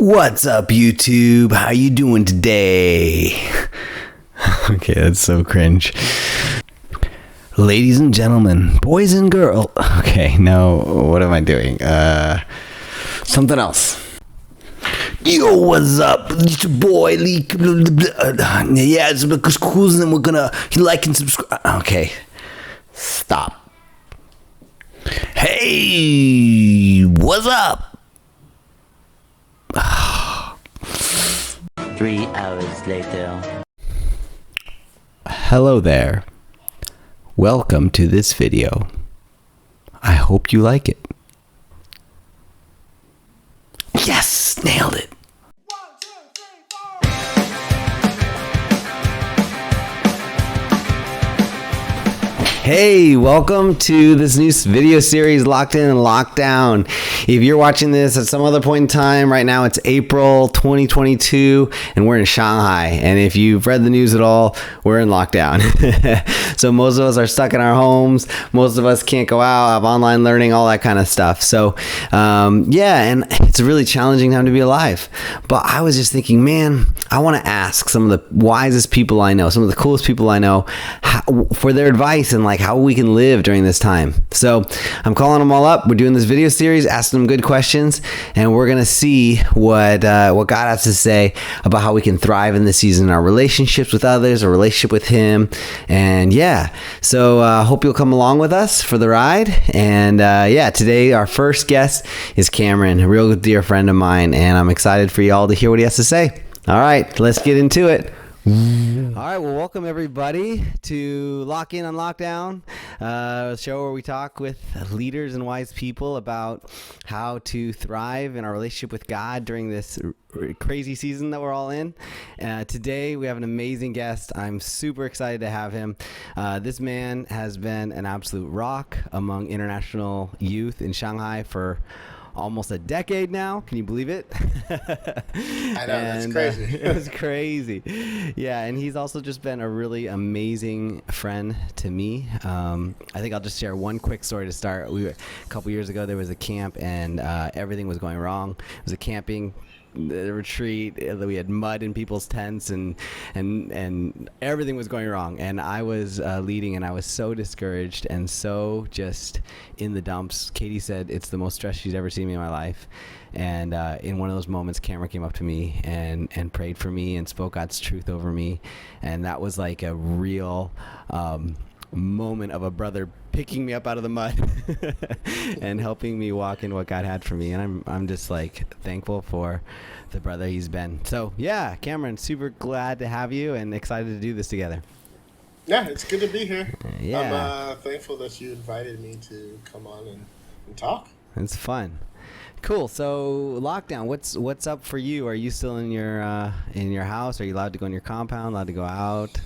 What's up, YouTube? How you doing today? Okay, that's so cringe. Ladies and gentlemen, boys and girls. Okay, no, what am I doing? Something else. Yo, what's up? It's your boy, Lee. Yeah, it's because cool, and we're gonna like and subscribe. Okay, stop. Hey, what's up? 3 hours later. Hello there. Welcome to this video. I hope you like it. Yes, nailed it. Hey, welcome to this new video series, Locked In and Lockdown. If you're watching this at some other point in time, right now it's April 2022 and we're in Shanghai. And if you've read the news at all, we're in lockdown. So most of us are stuck in our homes. Most of us can't go out, have online learning, all that kind of stuff. So yeah, and it's a really challenging time to be alive. But I was just thinking, man, I want to ask some of the wisest people I know, some of the coolest people I know, for their advice and like how we can live during this time. So I'm calling them all up. We're doing this video series, asking them good questions, and we're gonna see what God has to say about how we can thrive in this season, our relationships with others, our relationship with Him, and yeah. So hope you'll come along with us for the ride. And yeah, today our first guest is Cameron, a real dear friend of mine, and I'm excited for y'all to hear what he has to say. All right, let's get into it. All right, well, welcome everybody to Lock In on Lockdown, a show where we talk with leaders and wise people about how to thrive in our relationship with God during this crazy season that we're all in. Today we have an amazing guest. I'm super excited to have him. This man has been an absolute rock among international youth in Shanghai for almost a decade now. Can you believe it? I know, that's crazy. It was crazy. Yeah, and he's also just been a really amazing friend to me. I think I'll just share one quick story to start. A couple years ago, there was a camp, and everything was going wrong. It was a camping retreat. We had mud in people's tents, and everything was going wrong. And I was leading, and I was so discouraged and so just in the dumps. Katie said it's the most stress she's ever seen me in my life. And in one of those moments, Cameron came up to me and prayed for me and spoke God's truth over me. And that was like a real moment of a brother picking me up out of the mud and helping me walk in what God had for me. And I'm just like thankful for the brother he's been. So yeah, Cameron, super glad to have you and excited to do this together. Yeah, it's good to be here. Yeah. I'm thankful that you invited me to come on and talk. It's fun. Cool. So lockdown, what's up for you? Are you still in your house? Are you allowed to go in your compound, allowed to go out?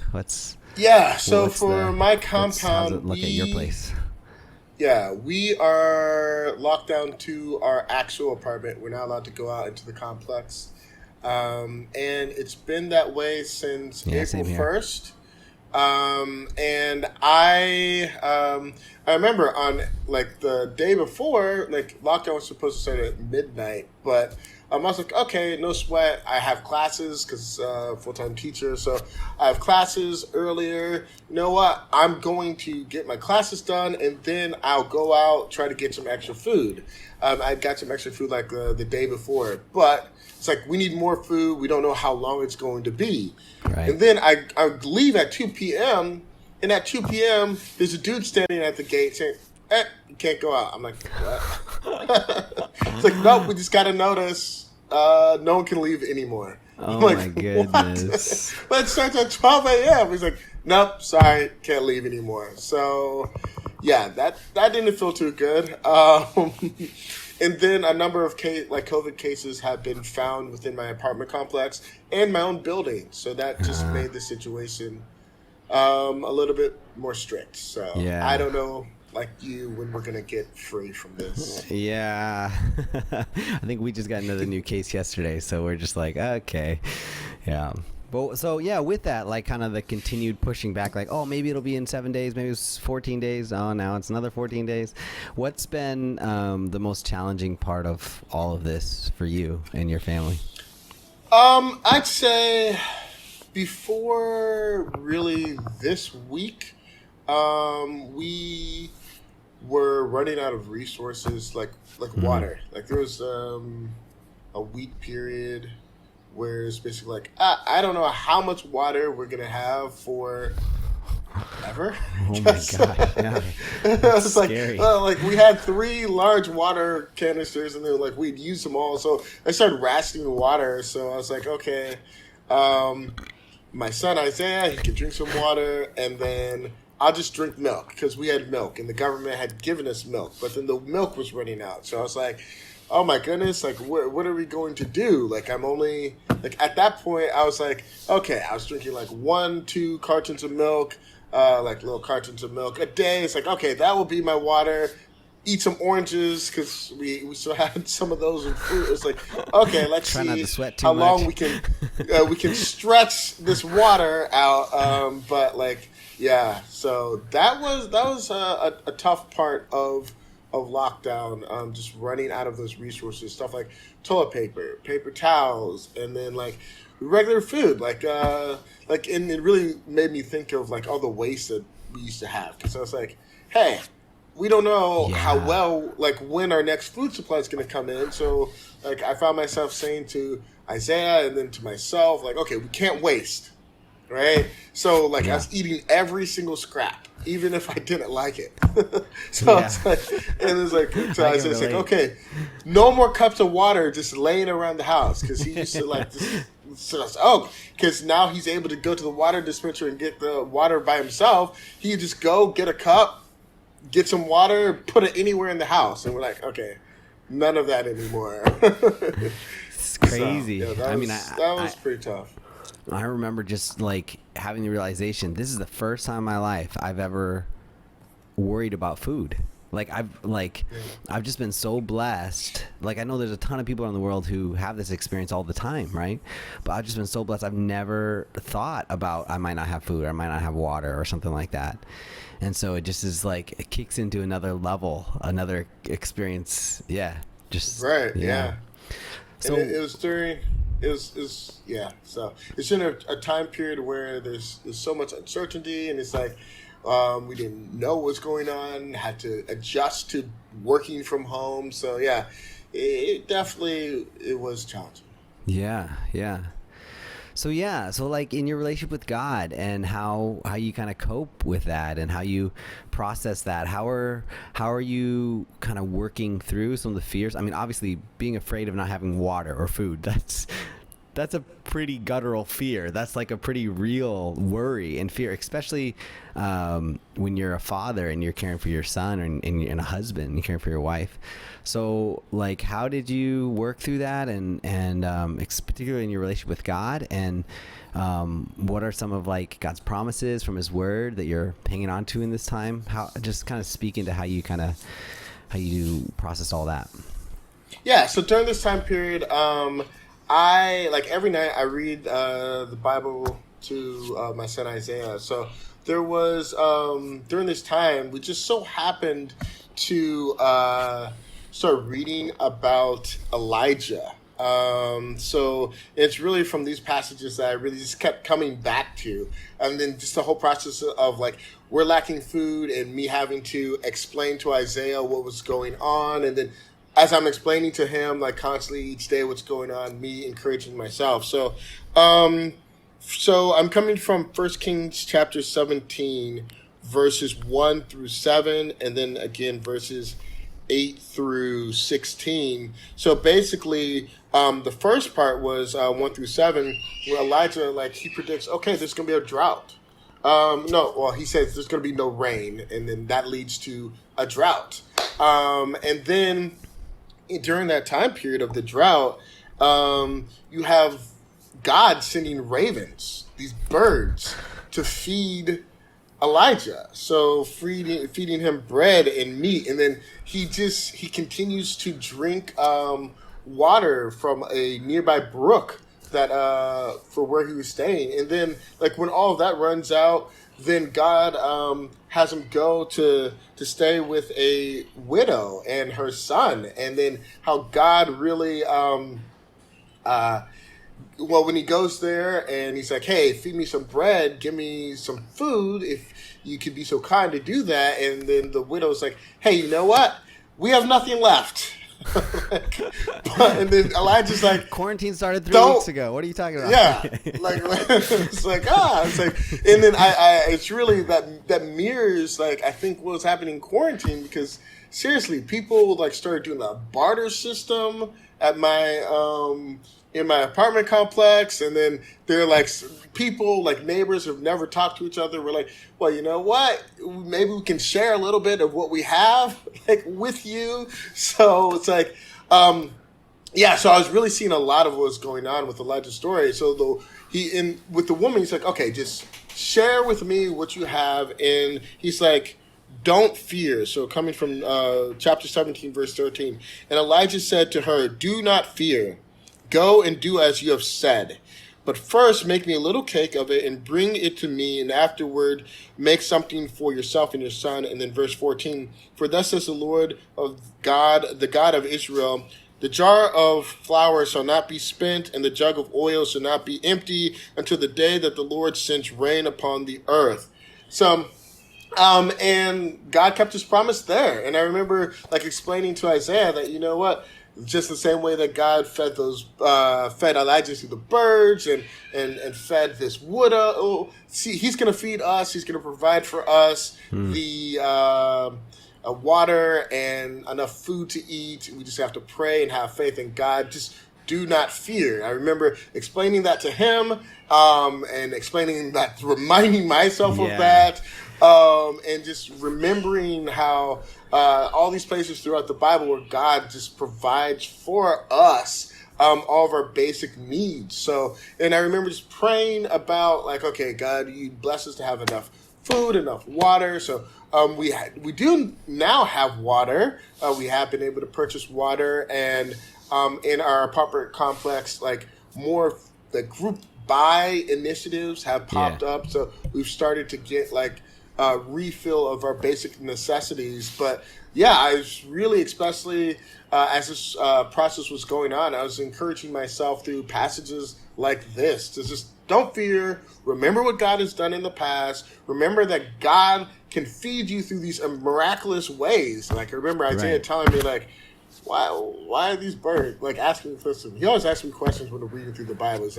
Yeah, so for my compound, how's it look at your place? Yeah, we are locked down to our actual apartment. We're not allowed to go out into the complex. And it's been that way since April 1st. And I remember on like the day before, like lockdown was supposed to start at midnight, but I was like, okay, no sweat. I have classes because full-time teacher, so I have classes earlier. You know what? I'm going to get my classes done, and then I'll go out, try to get some extra food. I got some extra food like the day before, but it's like we need more food. We don't know how long it's going to be. Right. And then I leave at 2 p.m., and at 2 p.m., there's a dude standing at the gate saying, you can't go out. I'm like, what? It's like, nope, we just got a notice. No one can leave anymore. Oh, I'm like, my goodness. What? But it starts at 12 a.m. He's like, nope, sorry, can't leave anymore. So, yeah, that didn't feel too good. And then a number of COVID cases have been found within my apartment complex and my own building. So that just made the situation a little bit more strict. So yeah. I don't know, like you, when we're going to get free from this. Yeah. I think we just got another new case yesterday, so we're just like, okay. Yeah. But so yeah, with that, like kind of the continued pushing back, like, oh, maybe it'll be in 7 days, maybe it's 14 days. Oh, now it's another 14 days. What's been the most challenging part of all of this for you and your family? I'd say before really this week, we were running out of resources like water. Like there was a week period where it's basically like I don't know how much water we're gonna have for ever. Oh my god! Yeah, it's scary. like we had 3 large water canisters, and then like we'd use them all. So I started rationing water. So I was like, okay, my son Isaiah, he can drink some water, and then I'll just drink milk because we had milk, and the government had given us milk, but then the milk was running out. So I was like, oh my goodness, like what are we going to do? Like I'm only like at that point I was like, okay, I was drinking like 1-2 cartons of milk, like little cartons of milk a day. It's like, okay, that will be my water. Eat some oranges because we still had some of those in fruit. It's like, okay, let's Try not see to sweat too how long much. we can stretch this water out. But like, yeah, so that was a tough part of lockdown, just running out of those resources, stuff like toilet paper, paper towels, and then like regular food, and it really made me think of like all the waste that we used to have, because I was like, hey, we don't know how well, like when our next food supply is going to come in. So like I found myself saying to Isaiah and then to myself, like, okay, we can't waste, right? So like I was eating every single scrap, even if I didn't like it. So it's like, and it's like, so I was just like, okay, no more cups of water just laying around the house, because he used to like just. So, because now he's able to go to the water dispenser and get the water by himself. He could just go get a cup, get some water, put it anywhere in the house, and we're like, okay, none of that anymore. It's crazy. So, that was pretty tough. I remember just like having the realization, this is the first time in my life I've ever worried about food. Like I've just been so blessed. Like I know there's a ton of people in the world who have this experience all the time, right? But I've just been so blessed. I've never thought about I might not have food or I might not have water or something like that. And so it just is like, it kicks into another level, another experience. Yeah. Just right. Yeah. So and it was during. So it's in a time period where there's so much uncertainty, and it's like we didn't know what's going on, had to adjust to working from home. So yeah, it definitely was challenging. Yeah. So like in your relationship with God and how you kind of cope with that and how you process that, how are you kind of working through some of the fears? I mean, obviously being afraid of not having water or food, that's a pretty guttural fear. That's like a pretty real worry and fear, especially when you're a father and you're caring for your son and a husband and you're caring for your wife. So like, how did you work through that and particularly in your relationship with God, and what are some of like God's promises from his word that you're hanging on to in this time? How, just kind of speak into how you process all that. Yeah. So during this time period, I like every night I read the Bible to my son Isaiah. So there was during this time we just so happened to start reading about Elijah. So it's really from these passages that I really just kept coming back to, and then just the whole process of like we're lacking food and me having to explain to Isaiah what was going on, and then as I'm explaining to him, like constantly each day what's going on, me encouraging myself. So, so I'm coming from 1 Kings chapter 17, verses 1 through 7, and then again verses 8 through 16. So basically, the first part was 1 through 7, where Elijah, like, he predicts, okay, there's going to be a drought. He says there's going to be no rain, and then that leads to a drought. And then during that time period of the drought, you have God sending ravens, these birds, to feed Elijah. So feeding him bread and meat, and then he continues to drink water from a nearby brook that for where he was staying. And then like when all of that runs out, then God has him go to stay with a widow and her son. And then how God really well, when he goes there and he's like, hey, feed me some bread, give me some food, if you could be so kind to do that. And then the widow's like, hey, you know what? We have nothing left. And then Elijah's like, quarantine started 3 weeks ago. What are you talking about? Yeah. It's like, and then I it's really that mirrors, like, I think what was happening in quarantine, because seriously, people like started doing a barter system at my, in my apartment complex, and then they're like people, like neighbors who've never talked to each other, were like, well, you know what? Maybe we can share a little bit of what we have, like, with you. So it's like, so I was really seeing a lot of what was going on with Elijah's story. So with the woman, he's like, okay, just share with me what you have, and he's like, don't fear. So coming from chapter 17, verse 13, and Elijah said to her, do not fear. Go and do as you have said. But first make me a little cake of it and bring it to me, and afterward make something for yourself and your son. And then verse 14, for thus says the Lord of God, the God of Israel, the jar of flour shall not be spent, and the jug of oil shall not be empty until the day that the Lord sends rain upon the earth. So, and God kept his promise there. And I remember like explaining to Isaiah that, you know what, just the same way that God fed fed Elijah through the birds and fed this widow. See, he's going to feed us. He's going to provide for us the water and enough food to eat. We just have to pray and have faith in God. Just do not fear. I remember explaining that to him, and explaining that, reminding myself of that, and just remembering how all these places throughout the Bible where God just provides for us all of our basic needs. So, and I remember just praying about, like, okay, God, you bless us to have enough food, enough water. So we do now have water. We have been able to purchase water, and in our apartment complex, like, more the group buy initiatives have popped up. So we've started to get like refill of our basic necessities. But yeah, I was really, especially as this process was going on, I was encouraging myself through passages like this to just don't fear. Remember what God has done in the past. Remember that God can feed you through these miraculous ways. Like, I remember Isaiah telling me, like, why are these birds, like, asking me questions? He always asks me questions when we're reading through the Bible. He's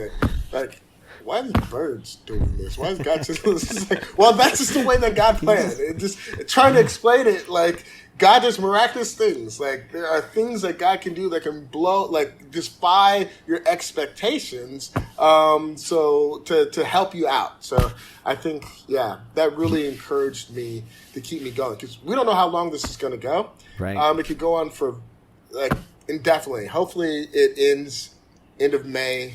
like, why are these birds doing this? Why is God just this? Like, well, that's just the way that God planned. It just trying to explain it, like, God does miraculous things. Like, there are things that God can do that can blow, like, defy your expectations, so to help you out. So I think, that really encouraged me to keep me going, because we don't know how long this is going to go. Right. It could go on for, like, indefinitely. Hopefully it ends end of May,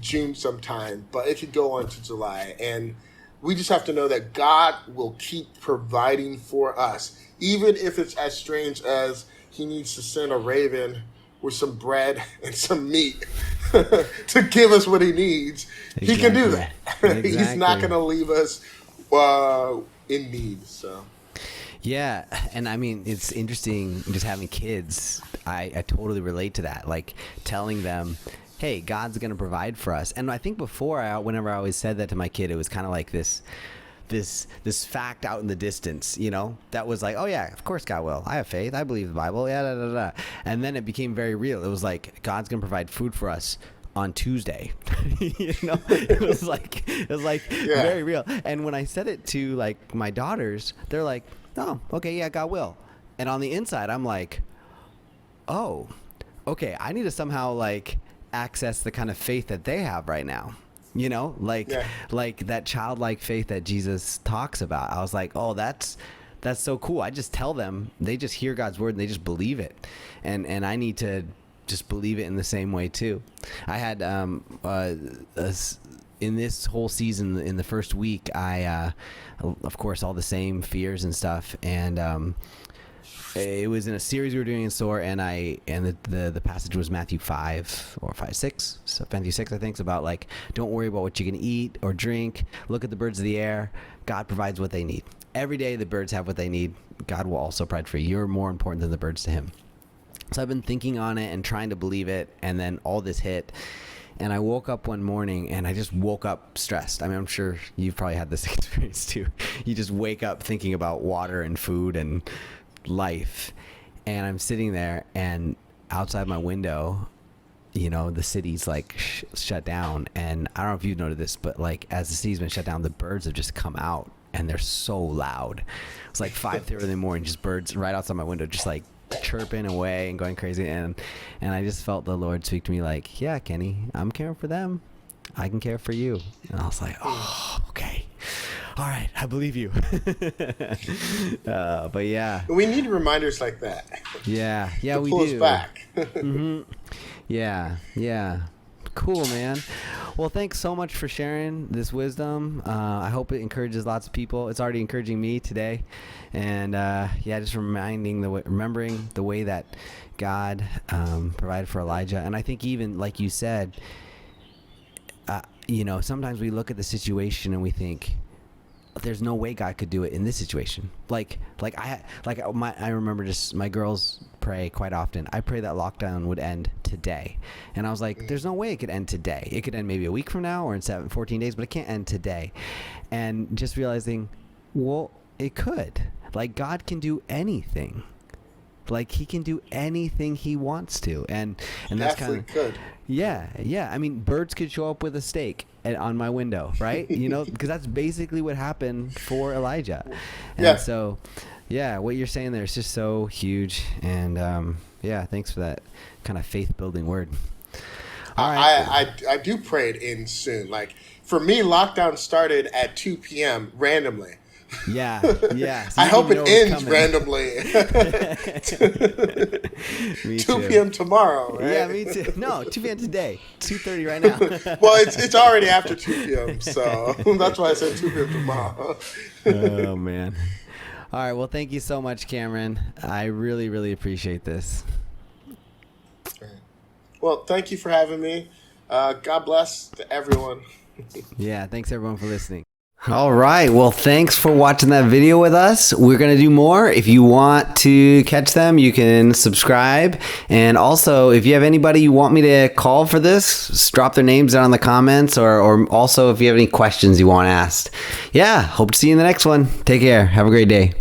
June sometime, but it could go on to July. And we just have to know that God will keep providing for us, even if it's as strange as he needs to send a raven with some bread and some meat to give us what he needs. Exactly. He can do that. Exactly. He's not going to leave us in need. So. Yeah, and I mean, it's interesting just having kids. I totally relate to that, like telling them, hey, God's going to provide for us. And I think before, whenever I always said that to my kid, it was kind of like this fact out in the distance, you know, that was like, oh yeah, of course God will. I have faith. I believe the Bible. Yeah, da, da, da. And then it became very real. It was like, God's going to provide food for us on Tuesday. You know, it was like very real. And when I said it to like my daughters, they're like, oh, okay, yeah, God will. And on the inside, I'm like, oh, okay, I need to somehow like access the kind of faith that they have right now. You know, like that childlike faith that Jesus talks about. I was like, oh, that's so cool. I just tell them, they just hear God's word and they just believe it. And I need to just believe it in the same way too. I had in this whole season, in the first week, I of course all the same fears and stuff, and it was in a series we were doing in SOAR, and the passage was Matthew 5 or 5:6, so Matthew 6, I think. It's about like, don't worry about what you're gonna eat or drink. Look at the birds of the air. God provides what they need. Every day the birds have what they need. God will also provide for you. You're more important than the birds to him. So I've been thinking on it and trying to believe it, and then all this hit. And I woke up one morning, and I just woke up stressed. I mean, I'm sure you've probably had this experience too. You just wake up thinking about water and food and life. And I'm sitting there, and outside my window, you know, the city's like shut down. And I don't know if you've noted this, but like as the city's been shut down, the birds have just come out, and they're so loud. It's like 5:30 in the morning, just birds right outside my window, just like chirping away and going crazy. And I just felt the Lord speak to me like, yeah, Kenny, I'm caring for them. I can care for you. And I was like, oh, okay. All right, I believe you. But yeah. We need reminders like that. Yeah, we pull do. Us back. Mm-hmm. Yeah. Cool, man. Well, thanks so much for sharing this wisdom. I hope it encourages lots of people. It's already encouraging me today. And just remembering the way that God provided for Elijah. And I think even like you said, sometimes we look at the situation and we think, there's no way God could do it in this situation. I remember just my girls pray quite often. I pray that lockdown would end today. And I was like, there's no way it could end today. It could end maybe a week from now or in 14 days, but it can't end today. And just realizing, well, it could. Like, God can do anything. Like, he can do anything he wants to. And that's kind of could. Yeah. I mean, birds could show up with a steak on my window, right? Because that's basically what happened for Elijah. And so, what you're saying there is just so huge. And thanks for that kind of faith-building word. All right. I do pray it in soon. Like, for me, lockdown started at 2 p.m. randomly. Yeah. So I hope it ends randomly. Me 2 p.m. tomorrow, right? Yeah, me too. No, 2 p.m. today. 2:30 right now. Well, it's already after 2 p.m., so that's why I said 2 p.m. tomorrow. Oh, man. All right, well, thank you so much, Cameron. I really, really appreciate this. Well, thank you for having me. God bless to everyone. Yeah, thanks, everyone, for listening. All right. Well, thanks for watching that video with us. We're going to do more. If you want to catch them, you can subscribe. And also, if you have anybody you want me to call for this, just drop their names down in the comments, or also if you have any questions you want asked. Yeah. Hope to see you in the next one. Take care. Have a great day.